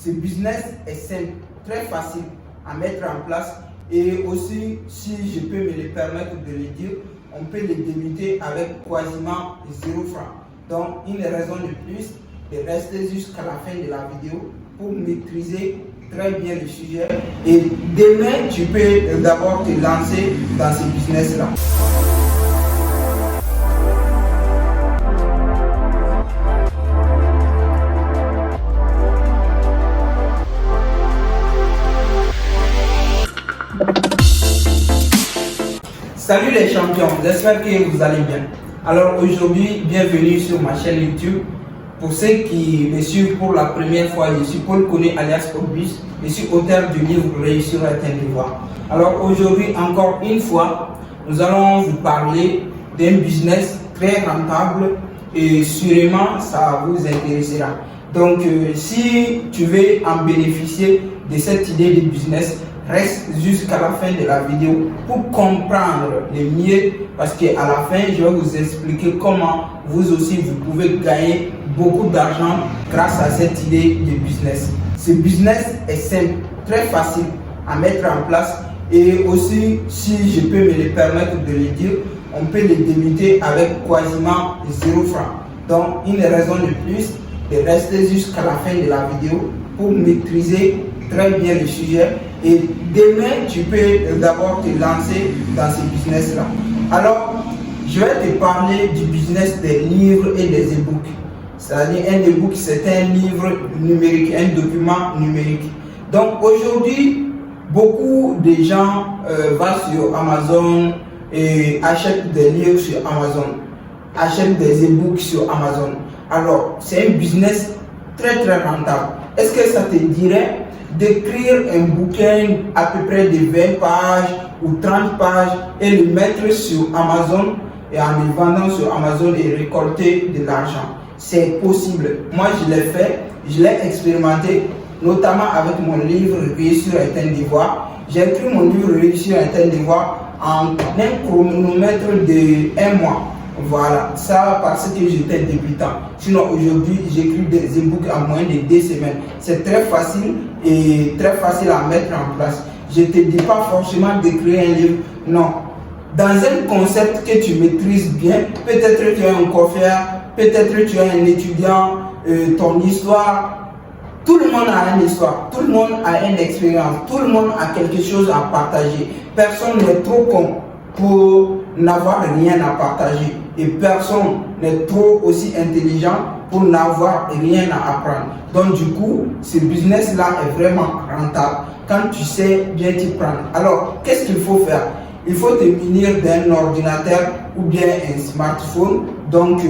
Ce business est simple, très facile à mettre en place et aussi, si je peux me le permettre de le dire, on peut le débuter avec quasiment 0 francs. Donc, une raison de plus de rester jusqu'à la fin de la vidéo pour maîtriser très bien le sujet. Et demain, tu peux d'abord te lancer dans ce business-là. Salut les champions, j'espère que vous allez bien. Alors aujourd'hui, bienvenue sur ma chaîne YouTube. Pour ceux qui me suivent pour la première fois, je suis Paul Koné alias Obus. Je suis auteur du livre Réussir à atteindre les voies. Alors aujourd'hui, encore une fois, nous allons vous parler d'un business très rentable et sûrement ça vous intéressera. Donc si tu veux en bénéficier de cette idée de business, reste jusqu'à la fin de la vidéo pour comprendre le mieux, parce qu'à la fin, je vais vous expliquer comment vous aussi vous pouvez gagner beaucoup d'argent grâce à cette idée de business. Ce business est simple, très facile à mettre en place et aussi, si je peux me le permettre de le dire, on peut le débuter avec quasiment 0 francs. Donc, une raison de plus de rester jusqu'à la fin de la vidéo pour maîtriser très bien le sujet. Et demain, tu peux d'abord te lancer dans ce business-là. Alors, je vais te parler du business des livres et des e-books. C'est-à-dire, un e-book, c'est un livre numérique, un document numérique. Donc, aujourd'hui, beaucoup de gens vont sur Amazon et achètent des livres sur Amazon, achètent des e-books sur Amazon. Alors, c'est un business très rentable. Est-ce que ça te dirait d'écrire un bouquin à peu près de 20 pages ou 30 pages et le mettre sur Amazon et en le vendant sur Amazon et récolter de l'argent? C'est possible. Moi, je l'ai fait, je l'ai expérimenté, notamment avec mon livre Réussir à atteindre des voies. J'ai écrit mon livre Réussir à atteindre des voies en un chronomètre de 1 mois. Voilà, ça parce que j'étais débutant. Sinon aujourd'hui, j'écris des e-books en moins de 2 semaines. C'est très facile et très facile à mettre en place. Je ne te dis pas forcément d'écrire un livre, non. Dans un concept que tu maîtrises bien, peut-être tu es un coiffeur, peut-être tu es un étudiant, ton histoire, tout le monde a une histoire, tout le monde a une expérience, tout le monde a quelque chose à partager. Personne n'est trop con pour n'avoir rien à partager et personne n'est trop aussi intelligent pour n'avoir rien à apprendre. Donc du coup, ce business-là est vraiment rentable quand tu sais bien t'y prendre. Alors, qu'est-ce qu'il faut faire? Il faut te munir d'un ordinateur ou bien un smartphone. Donc,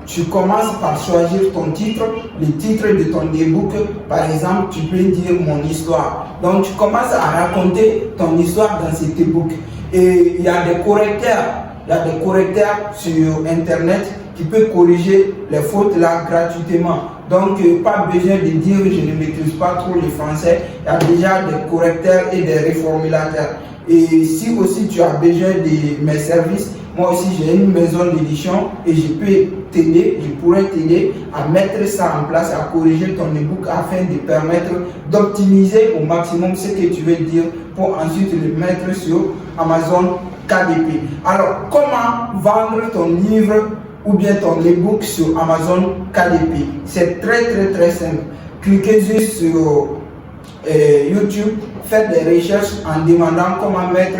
tu commences par choisir ton titre, le titre de ton e-book. Par exemple, tu peux dire mon histoire. Donc, tu commences à raconter ton histoire dans cet e-book. Et il y a des correcteurs. Il y a des correcteurs sur Internet qui peuvent corriger les fautes là gratuitement. Donc, pas besoin de dire je ne maîtrise pas trop le français. Il y a déjà des correcteurs et des reformulateurs. Et si aussi tu as besoin de mes services, moi aussi j'ai une maison d'édition et je peux t'aider, je pourrais t'aider à mettre ça en place, à corriger ton e-book afin de permettre d'optimiser au maximum ce que tu veux dire pour ensuite le mettre sur Amazon KDP. Alors, comment vendre ton livre ou bien ton e-book sur Amazon KDP? C'est très simple. Cliquez juste sur YouTube, faites des recherches en demandant comment mettre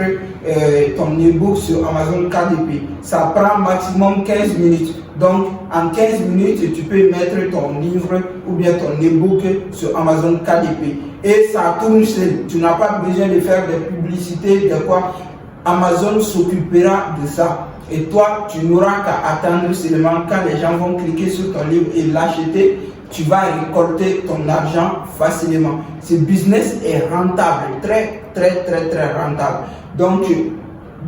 ton e-book sur Amazon KDP. Ça prend maximum 15 minutes. Donc, en 15 minutes, tu peux mettre ton livre ou bien ton e-book sur Amazon KDP. Et ça tourne seul. Tu n'as pas besoin de faire des publicités, de quoi. Amazon s'occupera de ça. Et toi, tu n'auras qu'à attendre seulement quand les gens vont cliquer sur ton livre et l'acheter. Tu vas récolter ton argent facilement. Ce business est rentable, très rentable. Donc,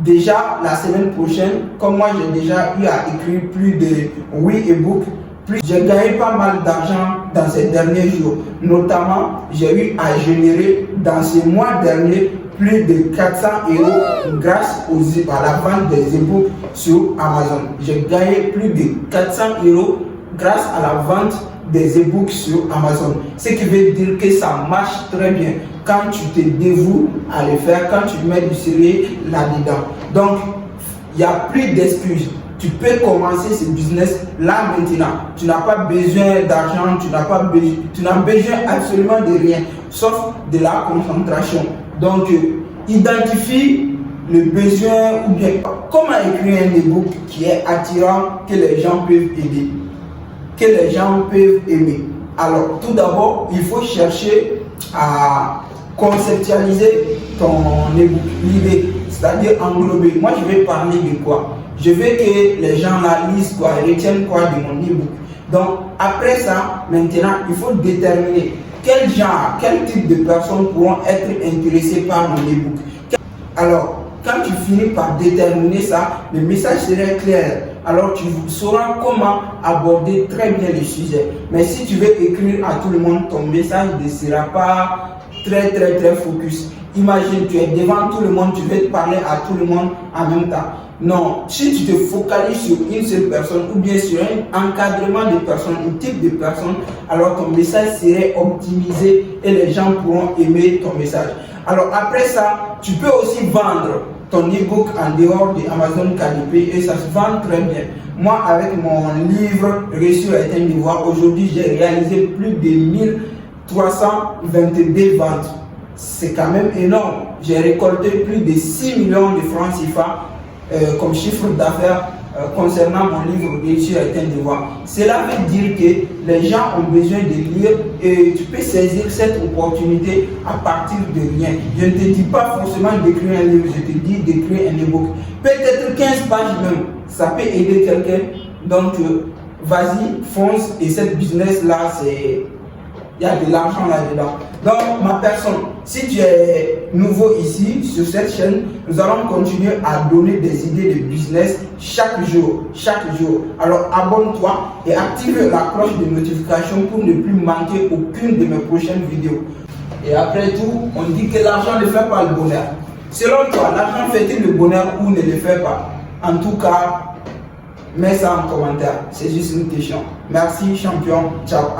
déjà la semaine prochaine, comme moi j'ai déjà eu à écrire plus de 8 e-books, j'ai gagné pas mal d'argent dans ces derniers jours. Notamment, j'ai eu à générer dans ce mois dernier plus de 400 € grâce à la vente des e-books sur Amazon. J'ai gagné plus de 400 € grâce à la vente des e-books sur Amazon. Ce qui veut dire que ça marche très bien quand tu te dévoues à le faire, quand tu mets du sérieux là-dedans. Donc, il n'y a plus d'excuses. Tu peux commencer ce business là maintenant. Tu n'as pas besoin d'argent, tu n'as besoin absolument de rien, sauf de la concentration. Donc, identifie le besoin ou bien comment écrire un e-book qui est attirant, que les gens peuvent aider, que les gens peuvent aimer. Alors, tout d'abord, il faut chercher à conceptualiser ton e-book, l'idée, c'est-à-dire englober. Moi, je vais parler de quoi? Je veux que les gens la lisent quoi, retiennent quoi de mon e-book. Donc, après ça, maintenant, il faut déterminer quel genre, quel type de personnes pourront être intéressées par mon e-book. Alors, quand tu finis par déterminer ça, le message serait clair. Alors, tu sauras comment aborder très bien le sujet. Mais si tu veux écrire à tout le monde, ton message ne sera pas très focus. Imagine, tu es devant tout le monde, tu veux parler à tout le monde en même temps. Non, si tu te focalises sur une seule personne ou bien sur un encadrement de personnes, un type de personne, alors ton message serait optimisé et les gens pourront aimer ton message. Alors après ça, tu peux aussi vendre ton e-book en dehors de Amazon KDP et ça se vend très bien. Moi, avec mon livre Réussir est un devoir, aujourd'hui j'ai réalisé plus de 1322 ventes. C'est quand même énorme. J'ai récolté plus de 6 millions de francs CFA comme chiffre d'affaires concernant mon livre Réussir est un devoir. Cela veut dire que les gens ont besoin de lire et tu peux saisir cette opportunité à partir de rien. Je ne te dis pas forcément d'écrire un livre, je te dis d'écrire un e-book. Peut-être 15 pages même, ça peut aider quelqu'un. Donc vas-y, fonce et cette business-là, c'est... Il y a de l'argent là-dedans. Donc, ma personne, si tu es nouveau ici, sur cette chaîne, nous allons continuer à donner des idées de business chaque jour. Alors, abonne-toi et active la cloche de notification pour ne plus manquer aucune de mes prochaines vidéos. Et après tout, on dit que l'argent ne fait pas le bonheur. Selon toi, l'argent fait-il le bonheur ou ne le fait pas? En tout cas, mets ça en commentaire. C'est juste une question. Merci, champion. Ciao.